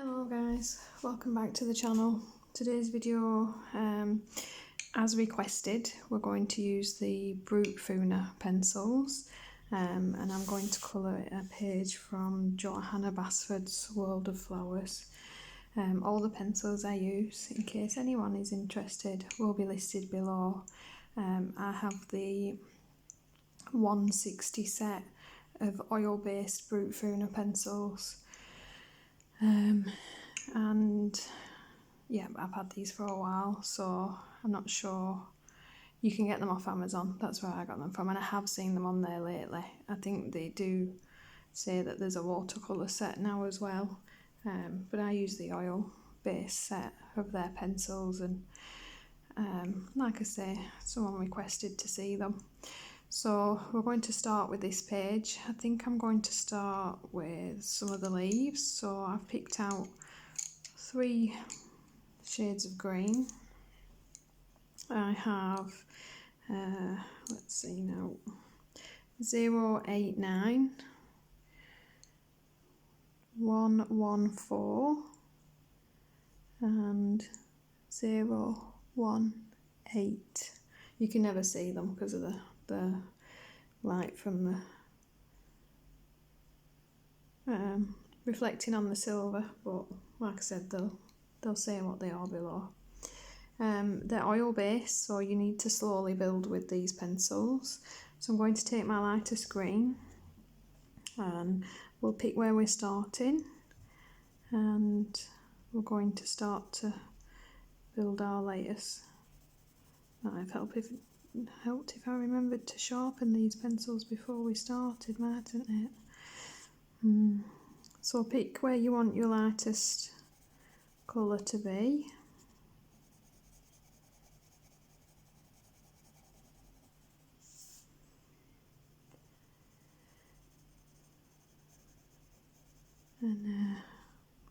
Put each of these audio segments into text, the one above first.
Hello guys, welcome back to the channel. Today's video, as requested, we're going to use the Brutfuner pencils and I'm going to colour a page from Johanna Basford's World of Flowers. All the pencils I use, in case anyone is interested, will be listed below. I have the 160 set of oil-based Brutfuner pencils. And yeah, I've had these for a while, so I'm not sure. You can get them off Amazon, that's where I got them from, and I have seen them on there lately. I think they do say that there's a watercolour set now as well, but I use the oil base set of their pencils, and like I say, someone requested to see them. So we're going to start with this page. I think I'm going to start with some of the leaves. So I've picked out 3 shades of green. I have, let's see now, 089, 114 and 018. You can never see them because of the light from the reflecting on the silver, but like I said, they'll say what they are below. They're oil based, so you need to slowly build with these pencils. So I'm going to take my lightest green and we'll pick where we're starting, and we're going to start to build our layers. Might have helped if I remembered to sharpen these pencils before we started, mightn't it? So pick where you want your lightest colour to be. And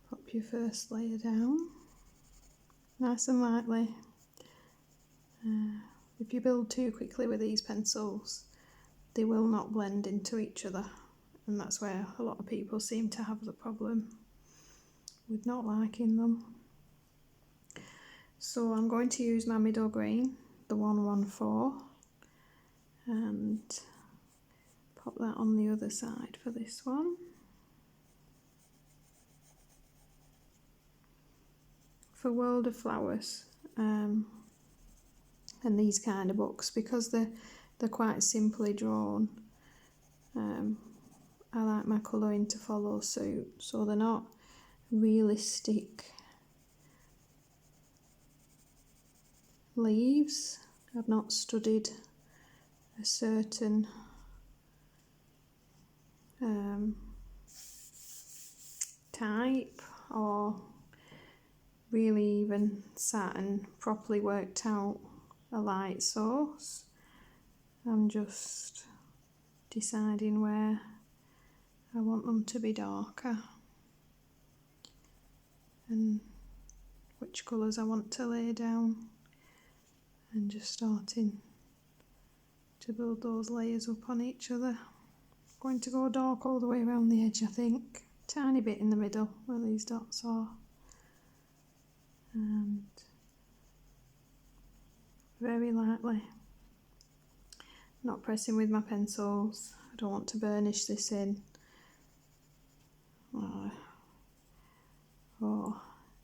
pop your first layer down, nice and lightly. If you build too quickly with these pencils, they will not blend into each other, and that's where a lot of people seem to have the problem with not liking them. So I'm going to use my middle green, the 114, and pop that on the other side for this one. For World of Flowers and these kind of books, because they're quite simply drawn, I like my colouring to follow suit, so they're not realistic leaves. I've not studied a certain type or really even sat and properly worked out a light source. I'm just deciding where I want them to be darker and which colours I want to lay down, and just starting to build those layers up on each other. I'm going to go dark all the way around the edge, I think, tiny bit in the middle where these dots are, and very lightly, not pressing with my pencils. I don't want to burnish this in, or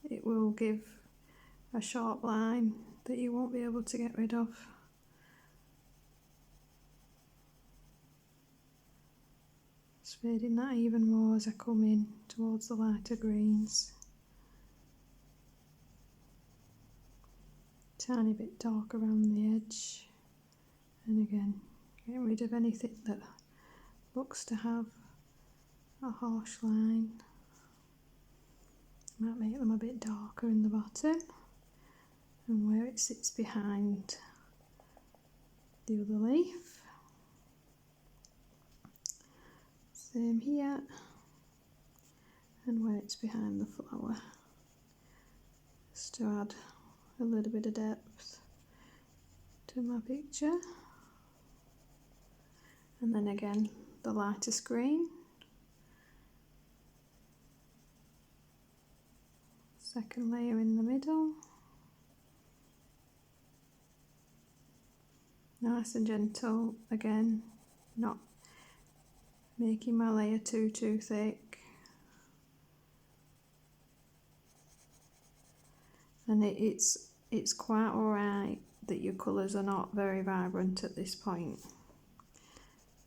it will give a sharp line that you won't be able to get rid of. Just fading that even more as I come in towards the lighter greens. Tiny bit dark around the edge, and again getting rid of anything that looks to have a harsh line. Might make them a bit darker in the bottom and where it sits behind the other leaf. Same here, and where it's behind the flower, just to add a little bit of depth to my picture. And then again the lightest green, second layer in the middle. Nice and gentle, again, not making my layer too thick. And it's quite alright that your colours are not very vibrant at this point.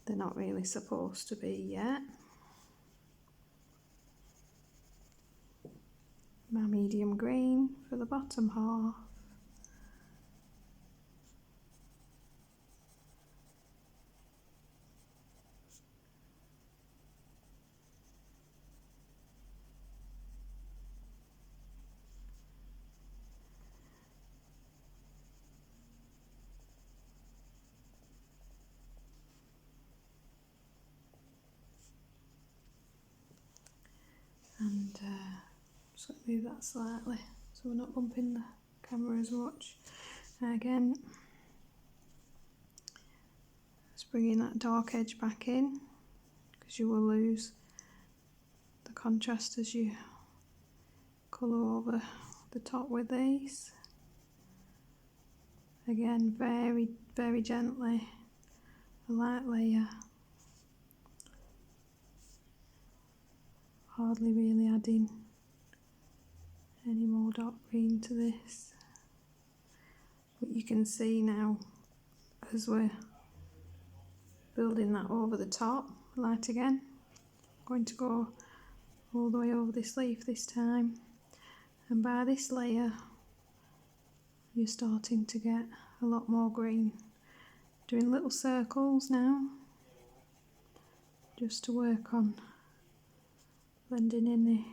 They're not really supposed to be yet. My medium green for the bottom half. And just going to move that slightly so we're not bumping the camera as much. Again, just bringing that dark edge back in, because you will lose the contrast as you colour over the top with these. Again, very, very gently, a light layer. Hardly really adding any more dark green to this. But you can see now, as we're building that over the top, light again, going to go all the way over this leaf this time. And by this layer, you're starting to get a lot more green. Doing little circles now, just to work on blending in the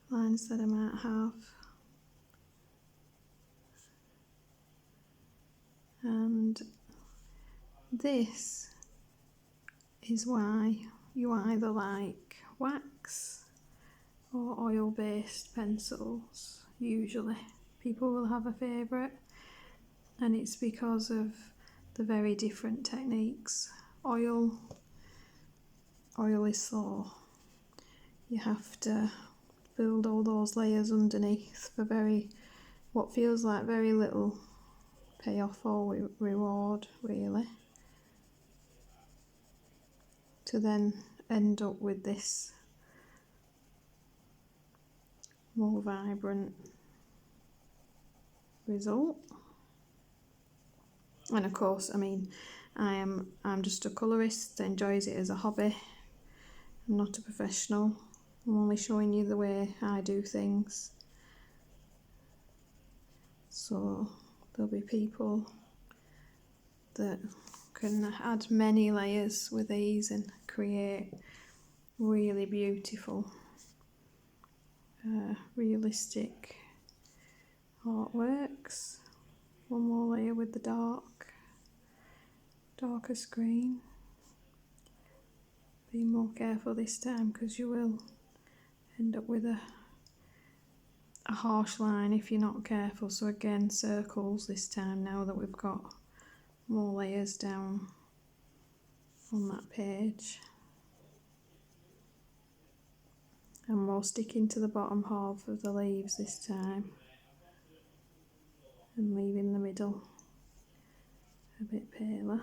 lines that I might have. And this is why you either like wax or oil-based pencils. Usually people will have a favourite, and it's because of the very different techniques. Oil is slow. You have to build all those layers underneath for what feels like very little payoff or reward, really, to then end up with this more vibrant result. And of course, I mean, I'm just a colourist that enjoys it as a hobby. I'm not a professional. I'm only showing you the way I do things. So there'll be people that can add many layers with these and create really beautiful, realistic artworks. One more layer with the darker green. Be more careful this time, because you will end up with a harsh line if you're not careful. So again, circles this time, now that we've got more layers down on that page. And we're sticking to the bottom half of the leaves this time, and leaving the middle a bit paler.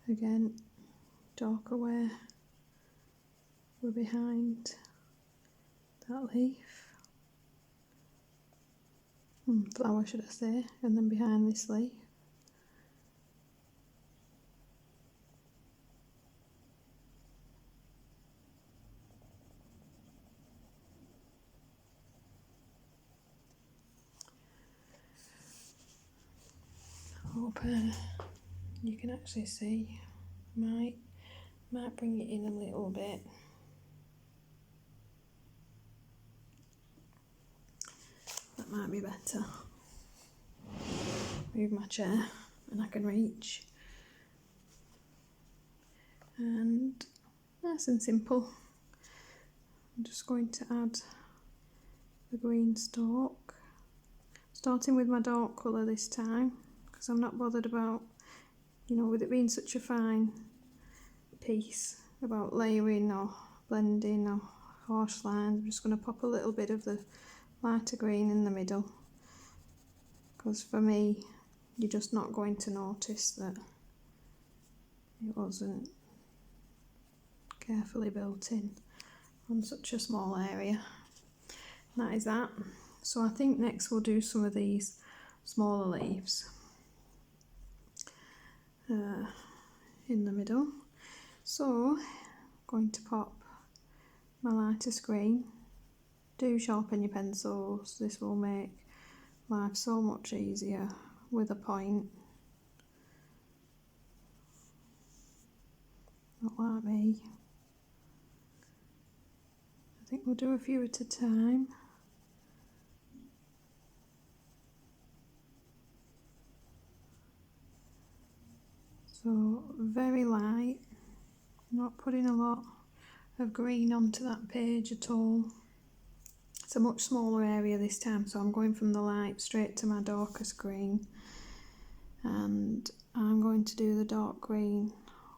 Again, darker where we're behind that leaf. Flower, should I say, and then behind this leaf. Hope you can actually see. Might bring it in a little bit. That might be better. Move my chair. and I can reach. And nice and simple. I'm just going to add the green stalk, starting with my dark colour this time, because I'm not bothered about, with it being such a fine piece, about layering or blending or harsh lines. I'm just going to pop a little bit of the lighter green in the middle, because for me, you're just not going to notice that it wasn't carefully built in on such a small area. And that is that. So I think next we'll do some of these smaller leaves in the middle. So I'm going to pop my lightest green. Do sharpen your pencils, this will make life so much easier with a point. Not like me. I think we'll do a few at a time. So very light, not putting a lot of green onto that page at all. It's a much smaller area this time, so I'm going from the light straight to my darkest green, and I'm going to do the dark green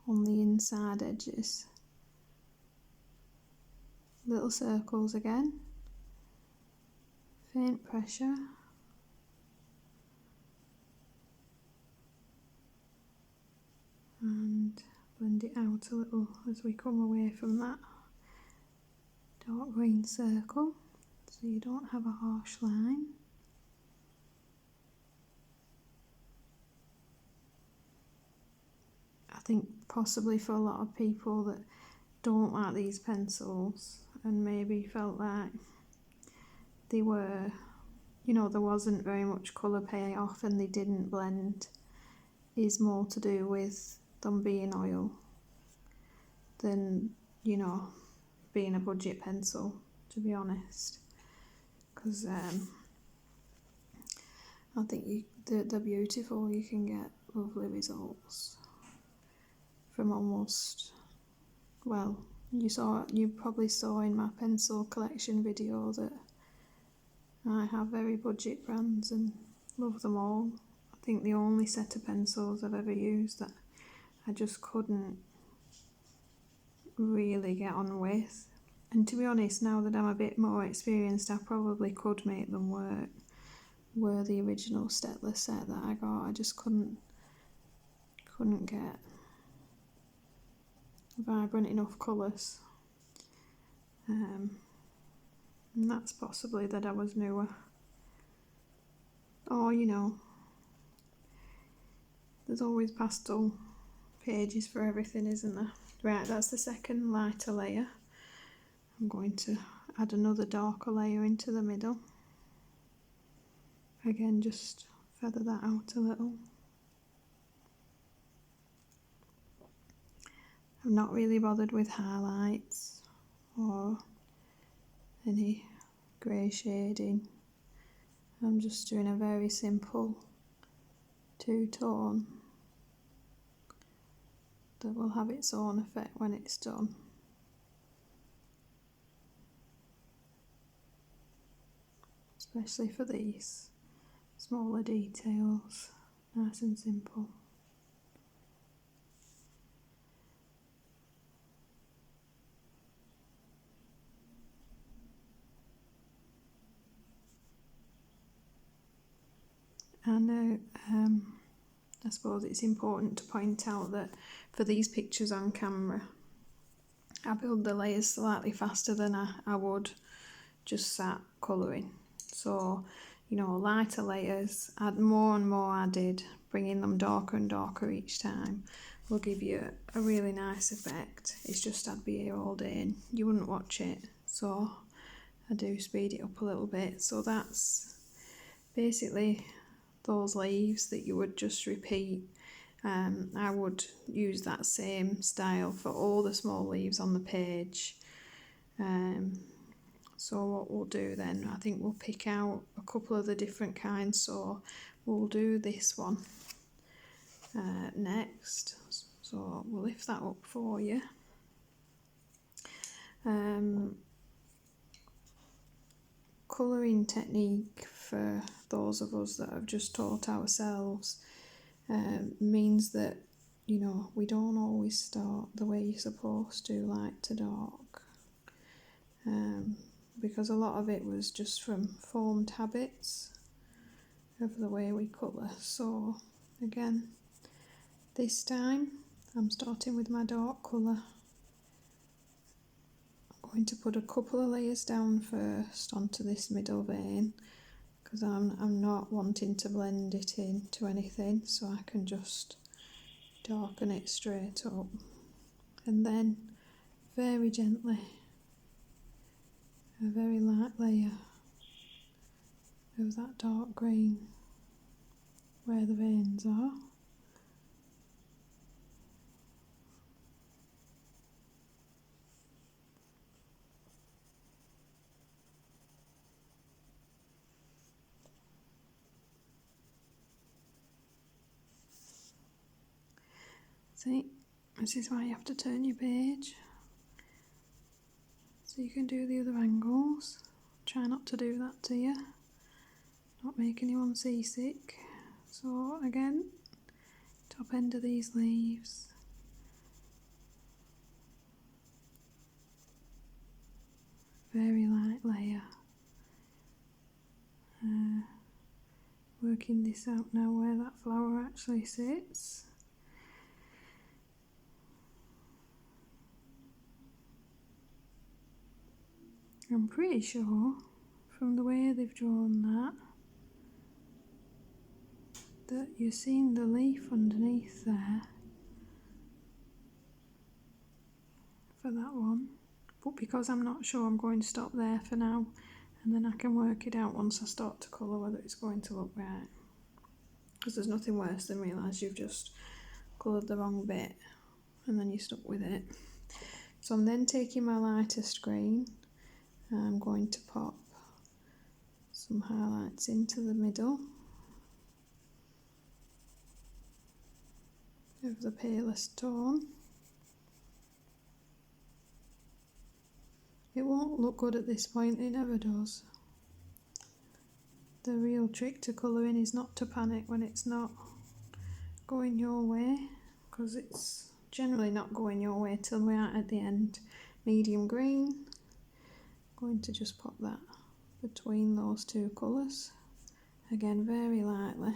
on the inside edges. Little circles again, faint pressure, and blend it out a little as we come away from that dark green circle, so you don't have a harsh line. I think possibly for a lot of people that don't like these pencils and maybe felt like they were, there wasn't very much colour payoff and they didn't blend, is more to do with them being oil than, being a budget pencil, to be honest. Because I think they're beautiful. You can get lovely results from almost, you probably saw in my pencil collection video that I have very budget brands and love them all. I think the only set of pencils I've ever used that I just couldn't really get on with, and to be honest, now that I'm a bit more experienced, I probably could make them work, were the original Stettler set that I got. I just couldn't get vibrant enough colours, and that's possibly that I was newer, or there's always pastel pages for everything, isn't there? Right, that's the second lighter layer. I'm going to add another darker layer into the middle. Again, just feather that out a little. I'm not really bothered with highlights or any grey shading. I'm just doing a very simple two-tone that will have its own effect when it's done. Especially for these smaller details, nice and simple. And I suppose it's important to point out that for these pictures on camera, I build the layers slightly faster than I would just sat colouring. So, lighter layers, add more and more added, bringing them darker and darker each time, will give you a really nice effect. It's just I'd be here all day and you wouldn't watch it, so I do speed it up a little bit. So that's basically those leaves that you would just repeat. I would use that same style for all the small leaves on the page. So what we'll do then, I think we'll pick out a couple of the different kinds. So we'll do this one, next. So we'll lift that up for you. Colouring technique for those of us that have just taught ourselves means that, you know, we don't always start the way you're supposed to, light to dark, because a lot of it was just from formed habits of the way we colour. So again, this time I'm starting with my dark colour. I'm going to put a couple of layers down first onto this middle vein, because I'm not wanting to blend it into anything, so I can just darken it straight up, and then very gently, a very light layer of that dark green where the veins are. See, this is why you have to turn your page, so you can do the other angles. Try not to do that to you, not make anyone seasick. So again, top end of these leaves. Very light layer. Working this out now where that flower actually sits. I'm pretty sure from the way they've drawn that you're seeing the leaf underneath there for that one. But because I'm not sure, I'm going to stop there for now, and then I can work it out once I start to colour whether it's going to look right. Because there's nothing worse than realise you've just coloured the wrong bit and then you're stuck with it. So I'm then taking my lightest green and I'm going to pop some highlights into the middle of the palest tone. It won't look good at this point, it never does. The real trick to colouring is not to panic when it's not going your way, because it's generally not going your way till we're at the end. Medium green, going to just pop that between those two colours, again very lightly.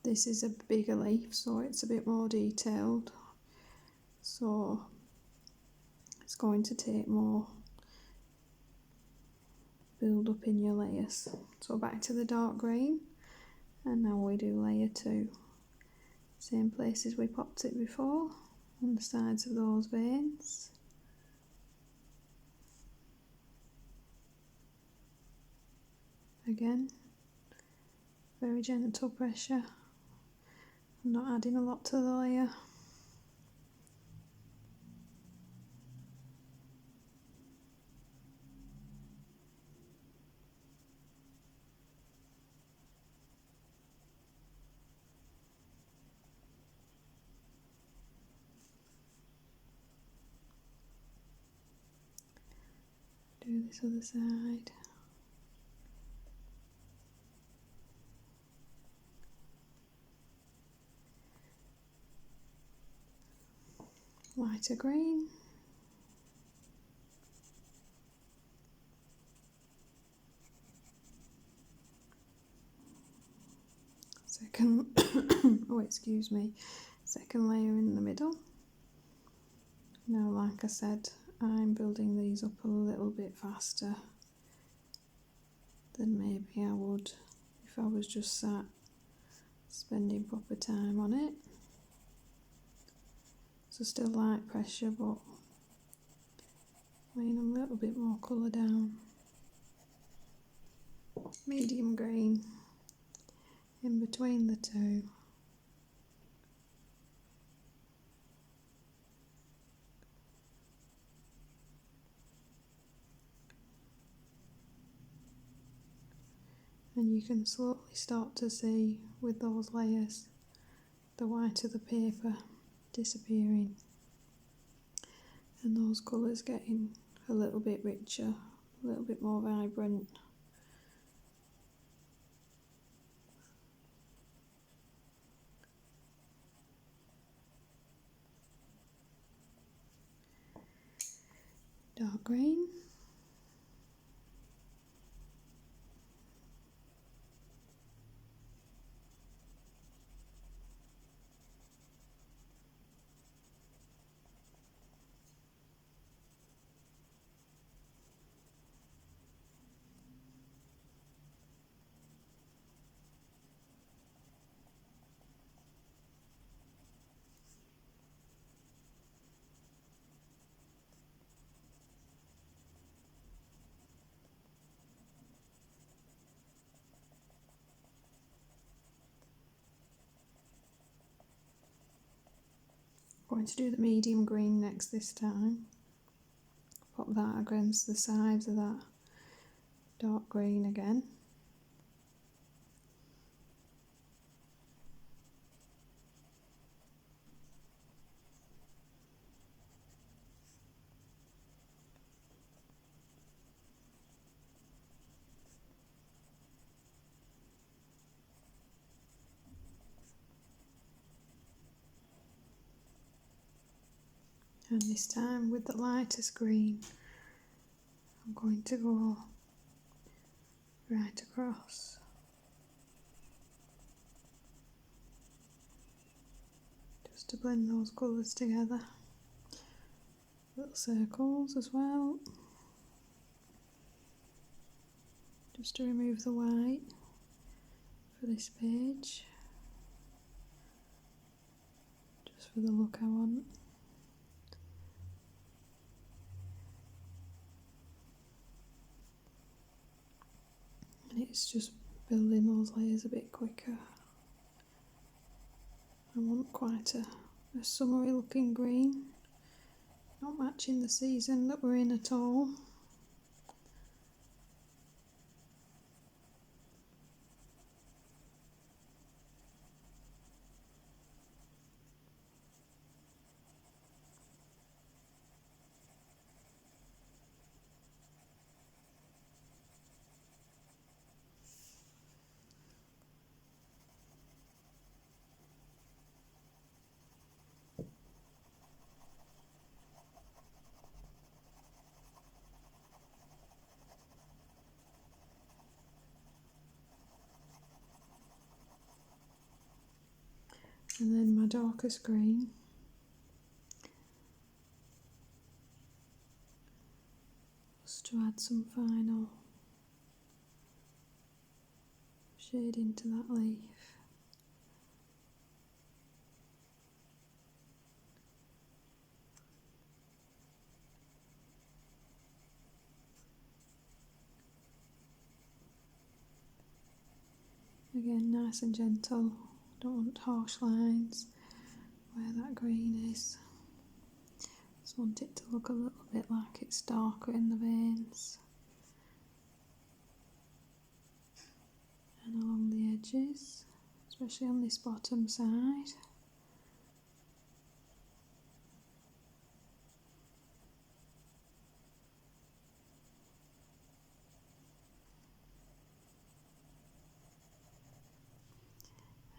This is a bigger leaf, so it's a bit more detailed, so it's going to take more build up in your layers. So back to the dark green, and now we do layer 2. Same places we popped it before, on the sides of those veins. Again, very gentle pressure. I'm not adding a lot to the layer. Do this other side. Lighter green. Second, oh excuse me, second layer in the middle. Now like I said, I'm building these up a little bit faster than maybe I would if I was just sat spending proper time on it. So still light pressure, but laying a little bit more colour down. Medium green in between the two. And you can slowly start to see with those layers the white of the paper disappearing and those colours getting a little bit richer, a little bit more vibrant. Dark green. I'm going to do the medium green next this time. Pop that against the sides of that dark green again. And this time with the lightest green, I'm going to go right across. Just to blend those colours together. Little circles as well. Just to remove the white for this page. Just for the look I want. And it's just building those layers a bit quicker. I want quite a summery looking green, not matching the season that we're in at all. And then my darkest green. Just to add some final shade into that leaf. Again, nice and gentle. Don't want harsh lines where that green is. Just want it to look a little bit like it's darker in the veins. And along the edges, especially on this bottom side.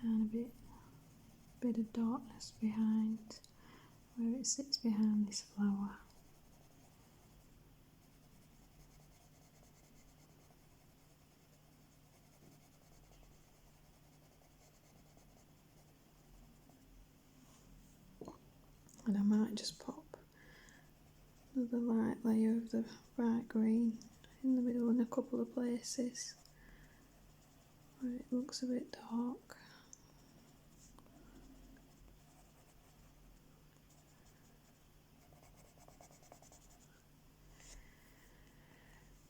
And a bit of darkness behind where it sits behind this flower. And I might just pop another light layer of the bright green in the middle in a couple of places where it looks a bit dark.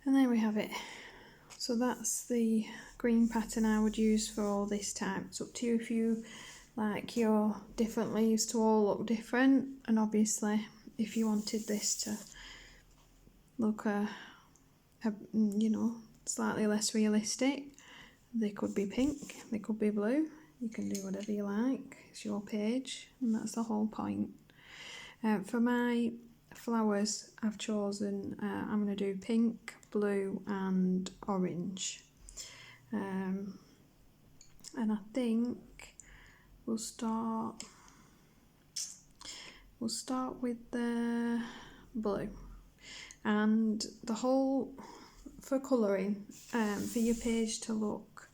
And there we have it. So that's the green pattern I would use for all this time. It's up to you if you like your different leaves to all look different, and obviously if you wanted this to look you know, slightly less realistic, They could be pink, they could be blue. You can do whatever you like. It's your page, and that's the whole point. For my flowers, I've chosen, I'm going to do pink, blue and orange. And I think we'll start with the blue. And the whole, for colouring, for your page to look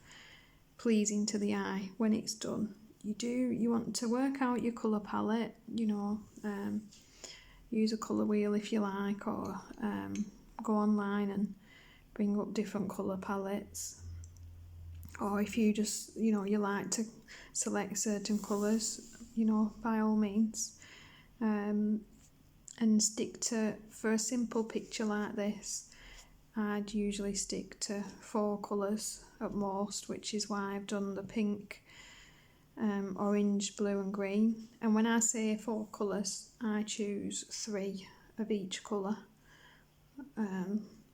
pleasing to the eye when it's done, you want to work out your colour palette, use a colour wheel if you like, or go online and bring up different colour palettes, or if you just you like to select certain colours, by all means, and stick to, for a simple picture like this, I'd usually stick to 4 colours at most, which is why I've done the pink, orange, blue and green. And when I say 4 colours, I choose 3 of each colour.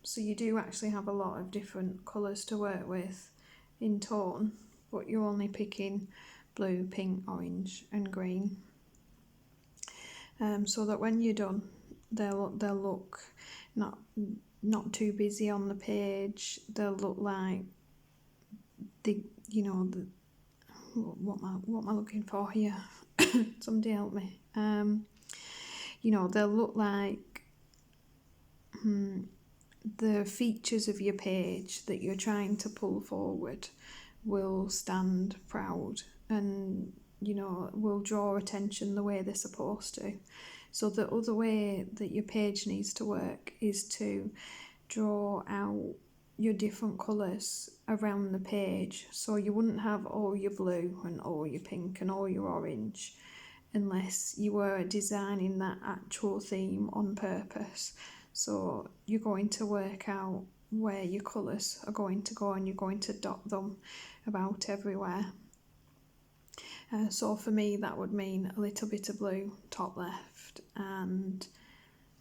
So you do actually have a lot of different colours to work with in tone, but you're only picking blue, pink, orange and green. So that when you're done, they'll look not too busy on the page. They'll look like what am I looking for here? Somebody help me. They'll look like the features of your page that you're trying to pull forward will stand proud, and will draw attention the way they're supposed to. So the other way that your page needs to work is to draw out your different colours around the page. So you wouldn't have all your blue and all your pink and all your orange unless you were designing that actual theme on purpose. So you're going to work out where your colours are going to go, and you're going to dot them about everywhere. So for me that would mean a little bit of blue top left, and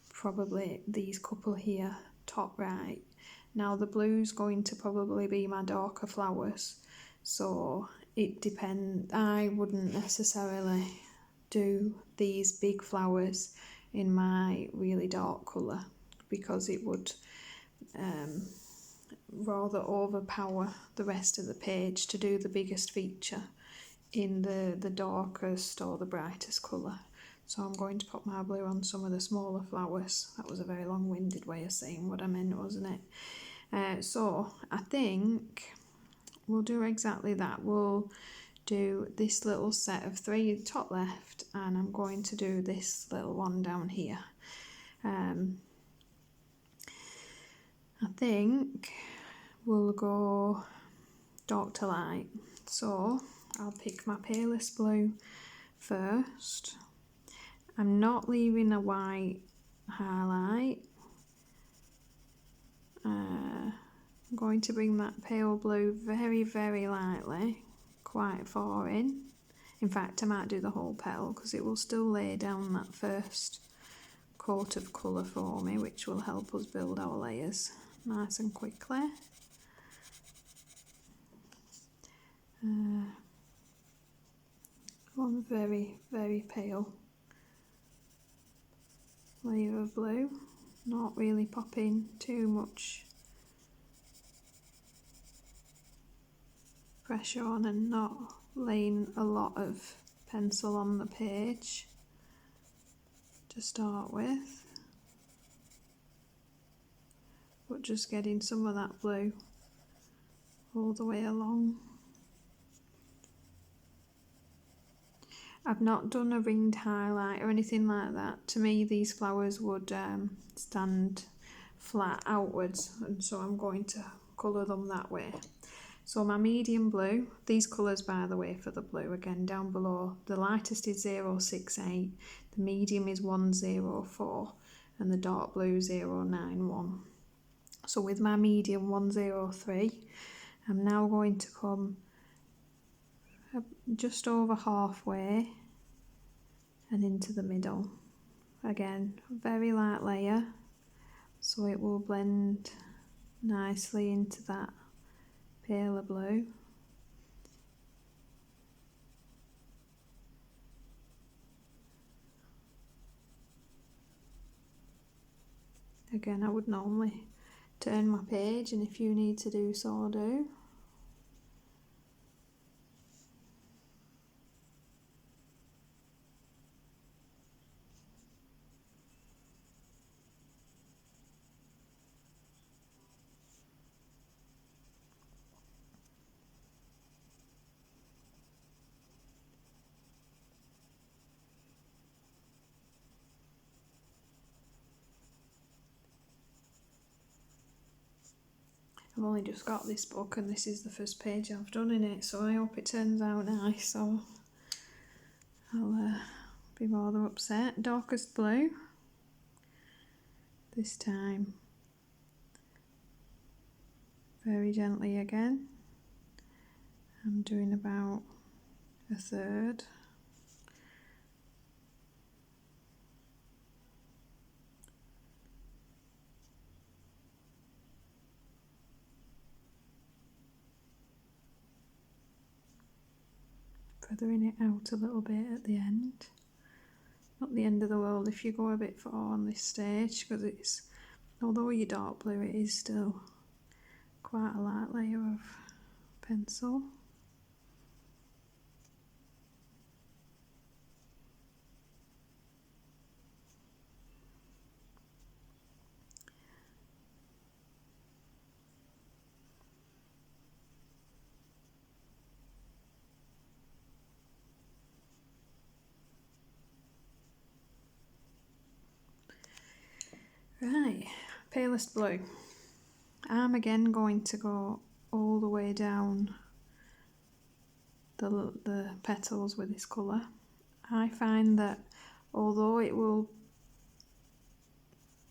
probably these couple here top right. Now the blue's going to probably be my darker flowers, so it depends. I wouldn't necessarily do these big flowers in my really dark colour, because it would rather overpower the rest of the page to do the biggest feature in the darkest or the brightest colour. So I'm going to put my blue on some of the smaller flowers. That was a very long-winded way of saying what I meant, wasn't it? So I think we'll do exactly that. We'll do this little set of 3 top left, and I'm going to do this little one down here. I think we'll go dark to light. So I'll pick my palest blue first. I'm not leaving a white highlight. I'm going to bring that pale blue very, very lightly, quite far in. In fact, I might do the whole petal, because it will still lay down that first coat of colour for me, which will help us build our layers nice and quickly. One very, very pale layer of blue, not really popping too much pressure on, and not laying a lot of pencil on the page to start with, but just getting some of that blue all the way along. I've not done a ringed highlight or anything like that. To me, these flowers would stand flat outwards, and so I'm going to colour them that way. So my medium blue, these colours by the way for the blue, again down below, the lightest is 068, the medium is 104, and the dark blue 091. So with my medium 103, I'm now going to come just over halfway and into the middle. Again, very light layer, so it will blend nicely into that paler blue. Again, I would normally turn my page, and if you need to do so, do. I've only just got this book and this is the first page I've done in it, so I hope it turns out nice, or I'll be rather upset. Darkest blue. This time very gently again. I'm doing about a third. Feathering it out a little bit at the end. Not the end of the world if you go a bit far on this stage, because it's, although you're dark blue, it is still quite a light layer of pencil. Right, palest blue. I'm again going to go all the way down the petals with this colour. I find that although it will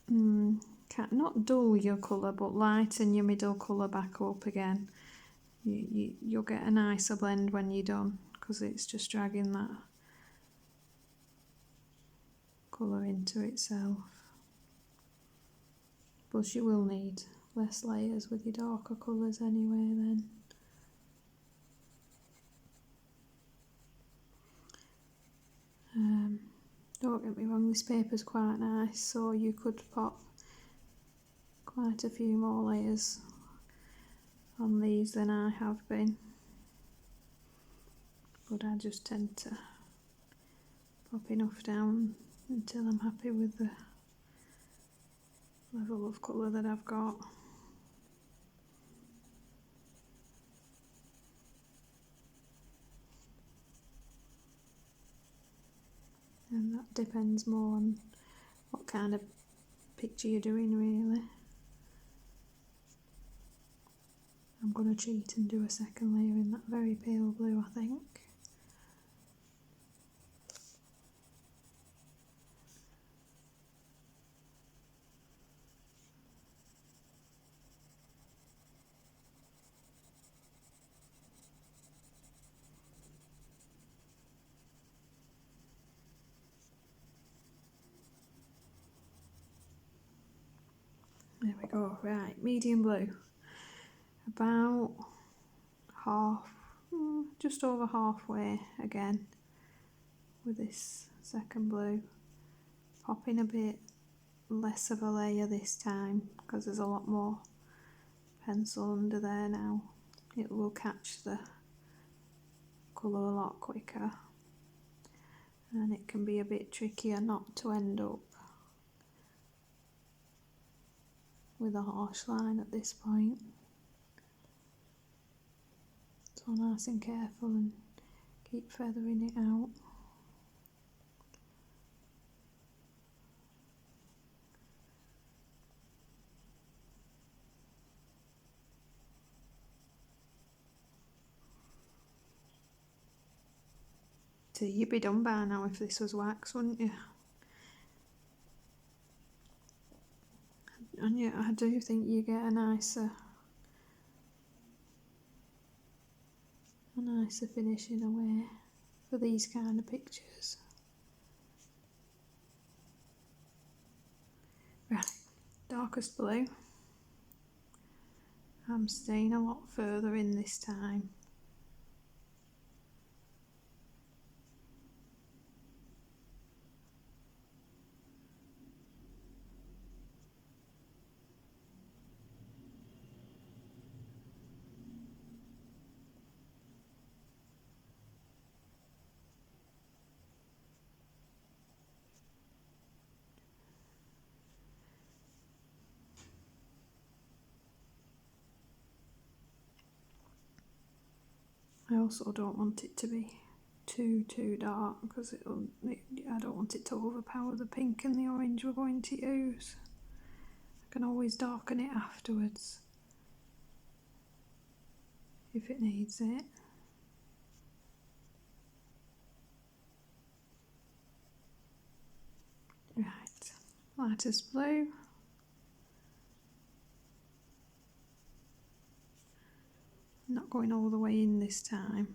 not dull your colour but lighten your middle colour back up again, you'll get a nicer blend when you're done, because it's just dragging that colour into itself. Plus you will need less layers with your darker colours anyway then. Don't get me wrong, this paper's quite nice, so you could pop quite a few more layers on these than I have been, but I just tend to pop enough down until I'm happy with the level of colour that I've got. And that depends more on what kind of picture you're doing, really. I'm going to cheat and do a second layer in that very pale blue, I think. There we go, right, medium blue. About half, just over halfway again with this second blue. Popping a bit less of a layer this time because there's a lot more pencil under there now. It will catch the colour a lot quicker, and it can be a bit trickier not to end up with a harsh line at this point. So nice and careful and keep feathering it out. So you'd be done by now if this was wax, wouldn't you? And yet I do think you get a nicer finish in a way for these kind of pictures. Right, darkest blue. I'm staying a lot further in this time. I also don't want it to be too dark because I don't want it to overpower the pink and the orange we're going to use. I can always darken it afterwards if it needs it. Right, lightest blue. Not going all the way in this time.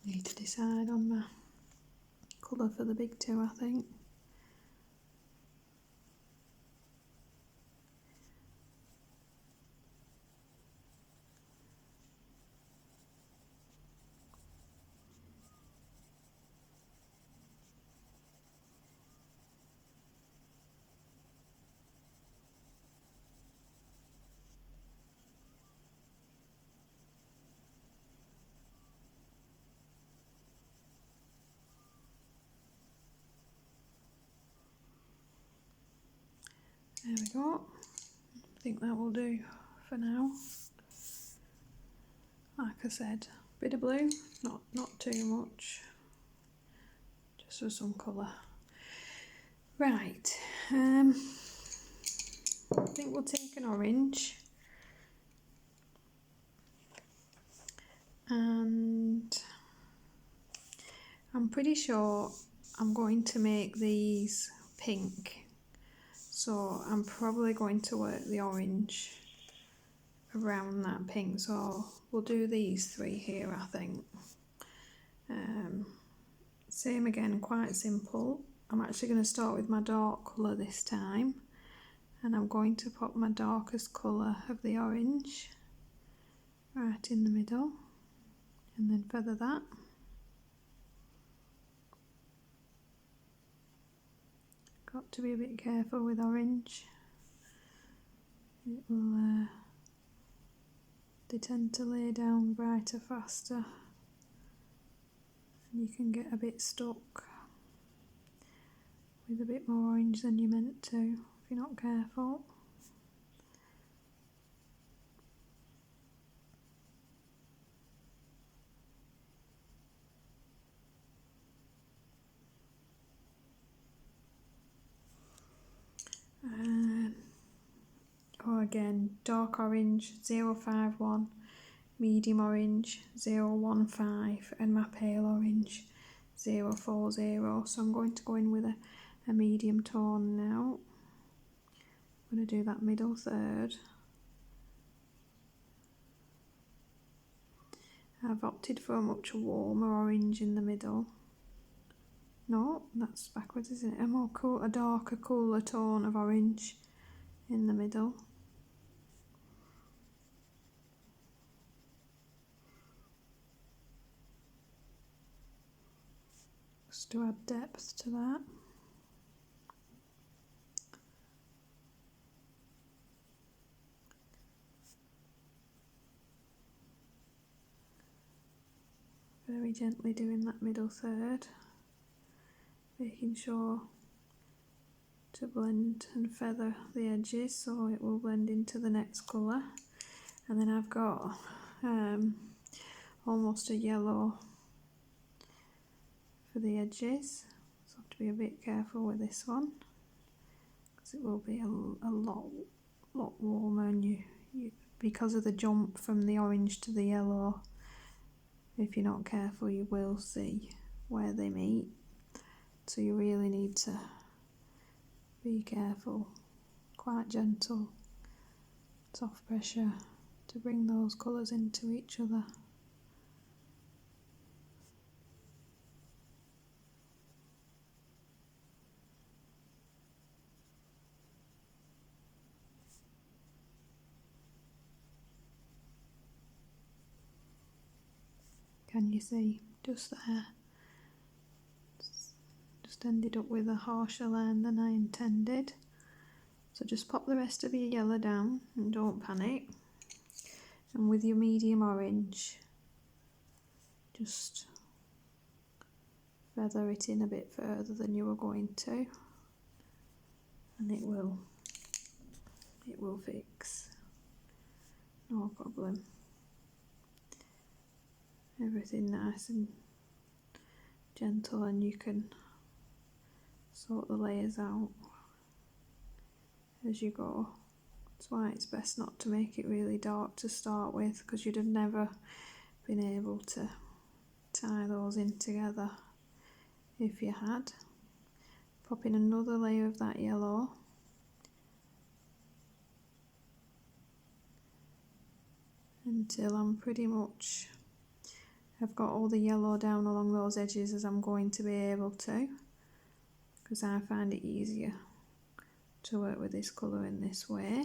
Need to decide on my colour for the big two, I think. There we go. I think that will do for now. Like I said, bit of blue, not too much, just for some colour. Right, I think we'll take an orange and I'm pretty sure I'm going to make these pink, so I'm probably going to work the orange around that pink, so we'll do these three here, I think. Same again, quite simple. I'm actually going to start with my dark colour this time, and I'm going to put my darkest colour of the orange right in the middle and then feather that. Got to be a bit careful with orange. It will, they tend to lay down brighter faster and you can get a bit stuck with a bit more orange than you meant to if you're not careful. Again, dark orange 051, medium orange 015 and my pale orange 040. So I'm going to go in with a medium tone now. I'm going to do that middle third. I've opted for a much warmer orange in the middle. No, that's backwards, isn't it? A darker, cooler tone of orange in the middle. Just to add depth to that. Very gently doing that middle third, making sure to blend and feather the edges so it will blend into the next colour. And then I've got almost a yellow for the edges, so I have to be a bit careful with this one because it will be a lot warmer, and you because of the jump from the orange to the yellow, if you're not careful you will see where they meet, so you really need to be careful, quite gentle, soft pressure to bring those colours into each other. Can you see? Just there. Just ended up with a harsher line than I intended. So just pop the rest of your yellow down and don't panic. And with your medium orange, just feather it in a bit further than you were going to, and it will fix. No problem. Everything nice and gentle, and you can sort the layers out as you go. That's why it's best not to make it really dark to start with, because you'd have never been able to tie those in together if you had. Pop in another layer of that yellow, until I'm pretty much, I've got all the yellow down along those edges as I'm going to be able to, because I find it easier to work with this colour in this way.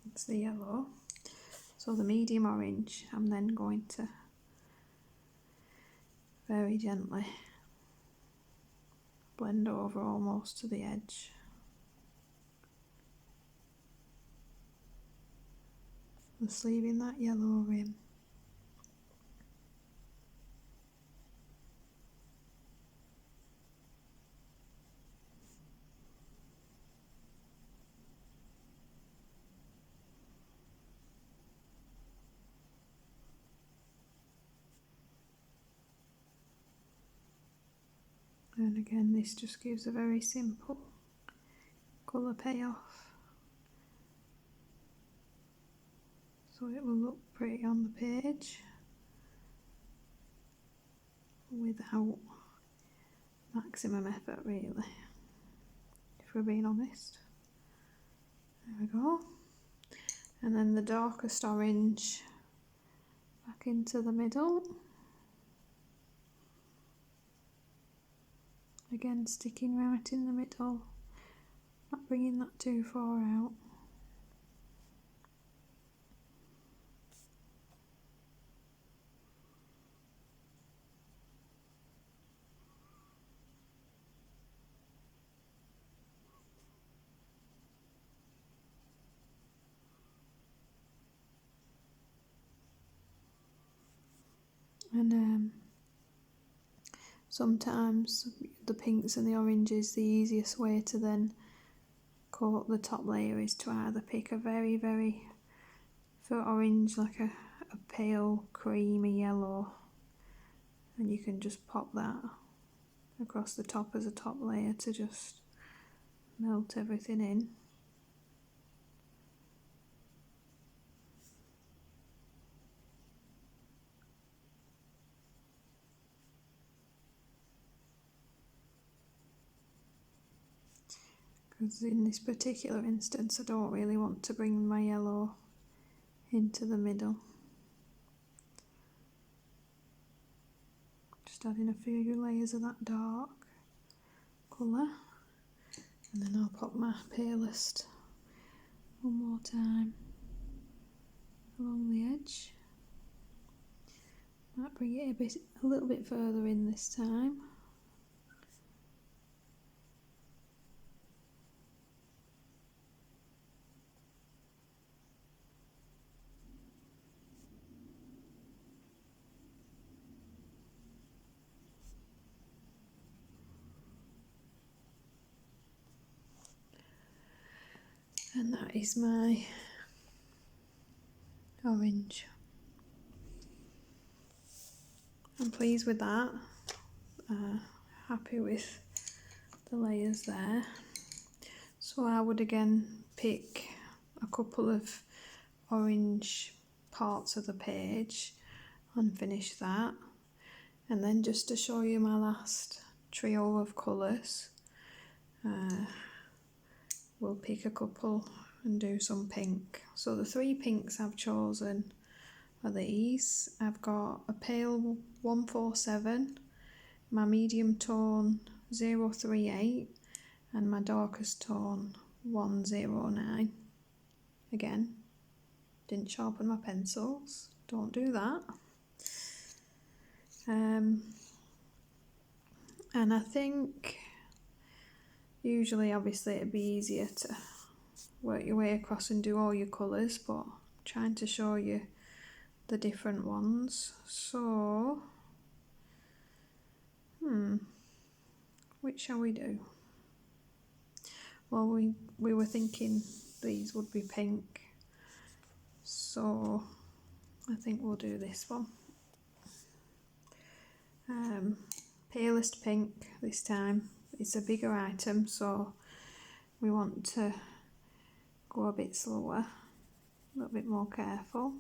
That's the yellow. So the medium orange, I'm then going to very gently blend over almost to the edge. Just leaving that yellow rim. And again, this just gives a very simple colour payoff, so it will look pretty on the page without maximum effort, really, if we're being honest. There we go. And then the darkest orange back into the middle. Again, sticking right in the middle, not bringing that too far out. And sometimes the pinks and the oranges, the easiest way to then coat the top layer is to either pick a very, for orange, like a pale creamy yellow, and you can just pop that across the top as a top layer to just melt everything in. Because in this particular instance I don't really want to bring my yellow into the middle. Just adding a few layers of that dark colour, and then I'll pop my palest one more time along the edge. Might bring it a little bit further in this time. And that is my orange. I'm pleased with that. Happy with the layers there. So I would again pick a couple of orange parts of the page and finish that. And then just to show you my last trio of colours, we'll pick a couple and do some pink. So the 3 pinks I've chosen are these. I've got a pale 147, my medium tone 038 and my darkest tone 109. Again, didn't sharpen my pencils, don't do that. And I think usually obviously it'd be easier to work your way across and do all your colours, but I'm trying to show you the different ones. So which shall we do? Well, we were thinking these would be pink, so I think we'll do this one. Palest pink this time. It's a bigger item, so we want to go a bit slower, a little bit more careful.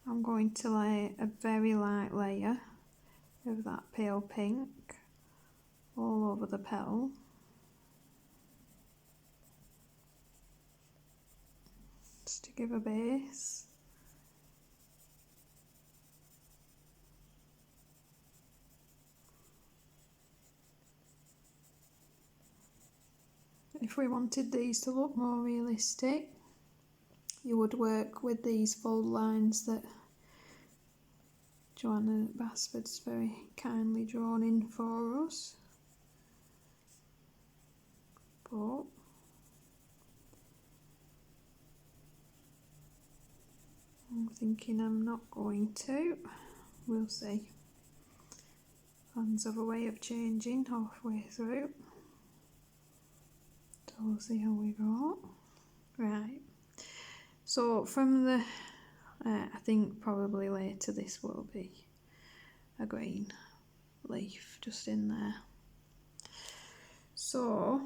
I'm going to lay a very light layer of that pale pink all over the petal. Just to give a base. If we wanted these to look more realistic, you would work with these fold lines that Johanna Basford's very kindly drawn in for us. But I'm thinking I'm not going to. We'll see. Plans have a way of changing halfway through. So we'll see how we go. Right. So from the, I think probably later this will be a green leaf just in there. So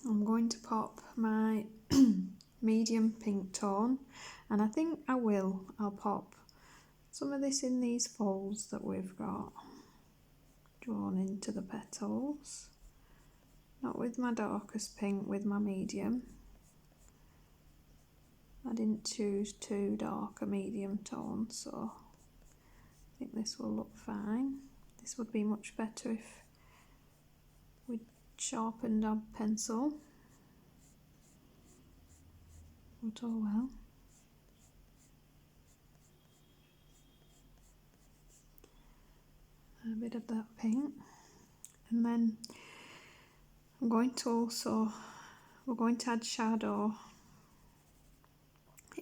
I'm going to pop my medium pink tone, and I think I'll pop some of this in these folds that we've got drawn into the petals. Not with my darkest pink, with my medium. I didn't choose too dark a medium tone, so I think this will look fine. This would be much better if we sharpened our pencil. But oh well. A bit of that pink. And then we're going to add shadow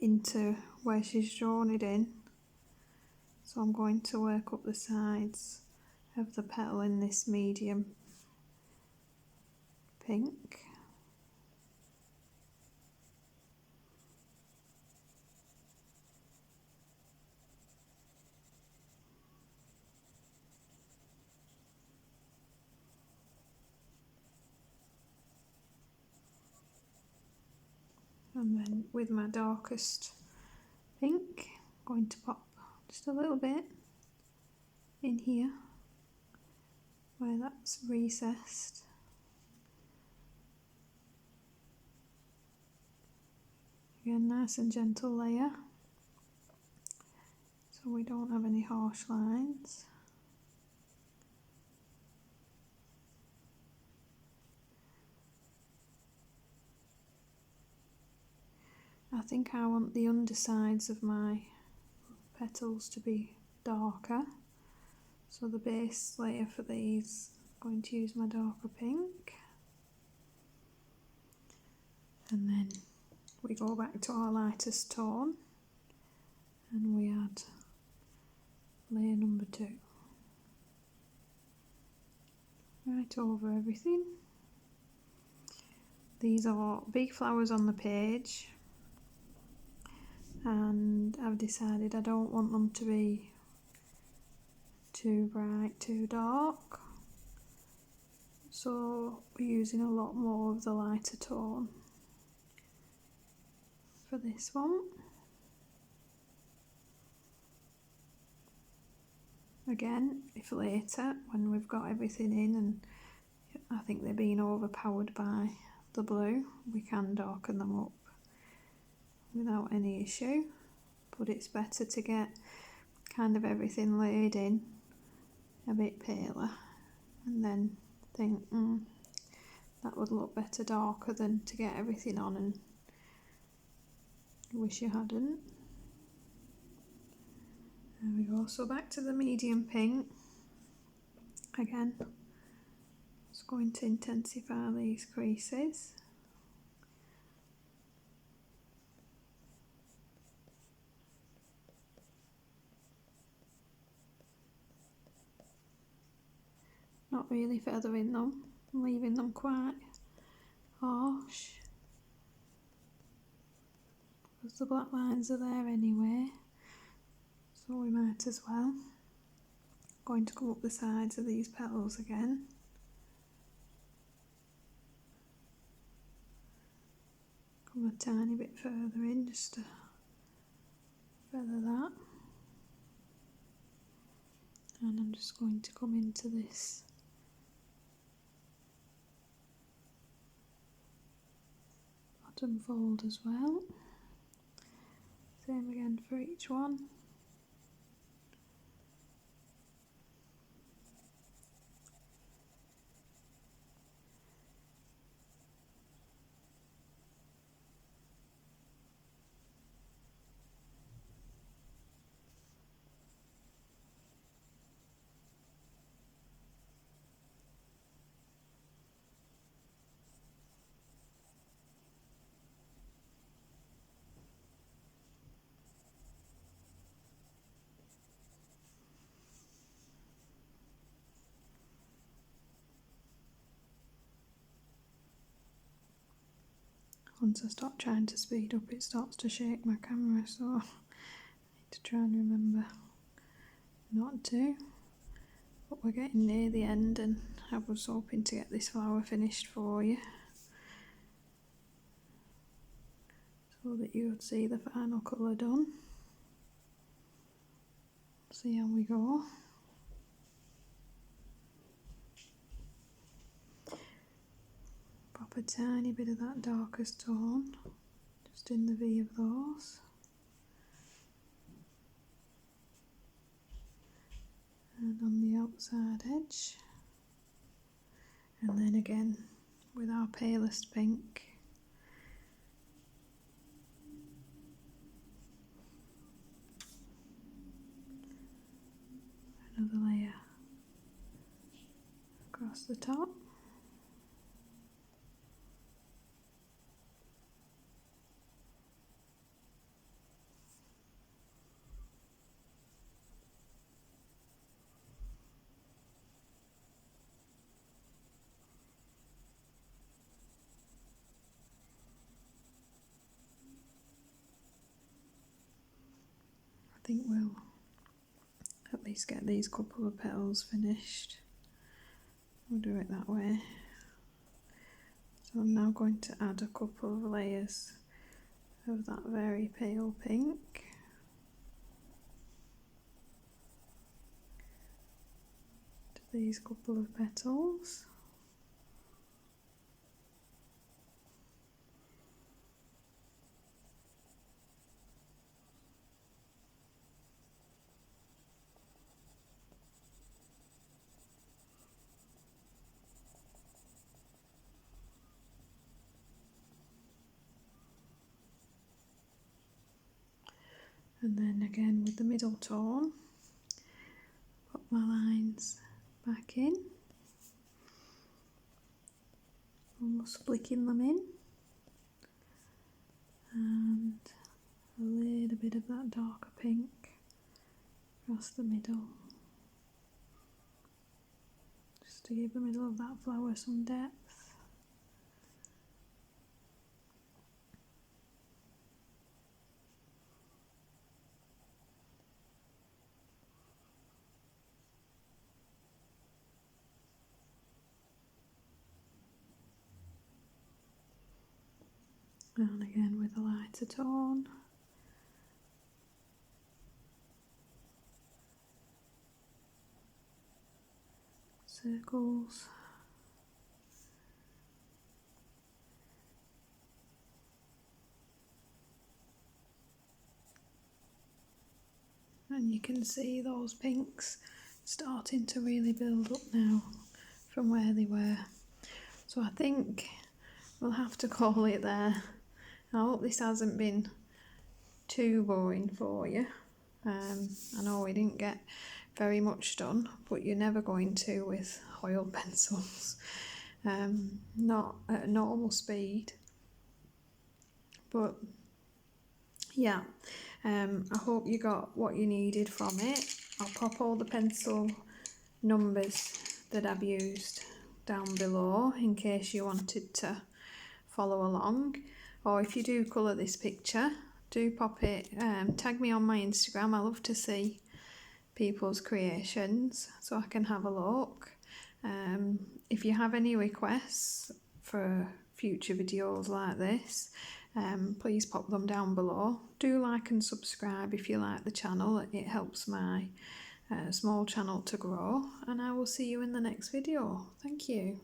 into where she's drawn it in. So I'm going to work up the sides of the petal in this medium pink. And then with my darkest pink, I'm going to pop just a little bit in here where that's recessed. Again, nice and gentle layer so we don't have any harsh lines. I think I want the undersides of my petals to be darker, so the base layer for these, I'm going to use my darker pink, and then we go back to our lightest tone and we add layer number 2 right over everything. These are big flowers on the page, and I've decided I don't want them to be too bright, too dark, so we're using a lot more of the lighter tone for this one. Again, if later, when we've got everything in and I think they're being overpowered by the blue, we can darken them up without any issue, but it's better to get kind of everything laid in a bit paler and then think, that would look better darker, than to get everything on and wish you hadn't. There we go, so back to the medium pink. Again, just going to intensify these creases. Not really feathering them, leaving them quite harsh, because the black lines are there anyway, so we might as well. Going to come up the sides of these petals again. Come a tiny bit further in just to feather that. And I'm just going to come into this bottom fold as well. Same again for each one. Once I stop trying to speed up, it starts to shake my camera, so I need to try and remember not to. But we're getting near the end, and I was hoping to get this flower finished for you, so that you would see the final colour done. See how we go. Pop a tiny bit of that darkest tone just in the V of those. And on the outside edge. And then again with our palest pink. Another layer across the top. I think we'll at least get these couple of petals finished. We'll do it that way. So I'm now going to add a couple of layers of that very pale pink. To these couple of petals. And then again with the middle tone, put my lines back in, almost flicking them in, and a little bit of that darker pink across the middle, just to give the middle of that flower some depth. And again with a lighter tone. Circles. And you can see those pinks starting to really build up now from where they were. So I think we'll have to call it there. I hope this hasn't been too boring for you. I know we didn't get very much done, but you're never going to with oil pencils. Not at a normal speed. But yeah, I hope you got what you needed from it. I'll pop all the pencil numbers that I've used down below in case you wanted to follow along, or if you do colour this picture, do pop it, tag me on my Instagram. I love to see people's creations so I can have a look. If you have any requests for future videos like this, please pop them down below. Do like and subscribe if you like the channel. It helps my small channel to grow, and I will see you in the next video. Thank you.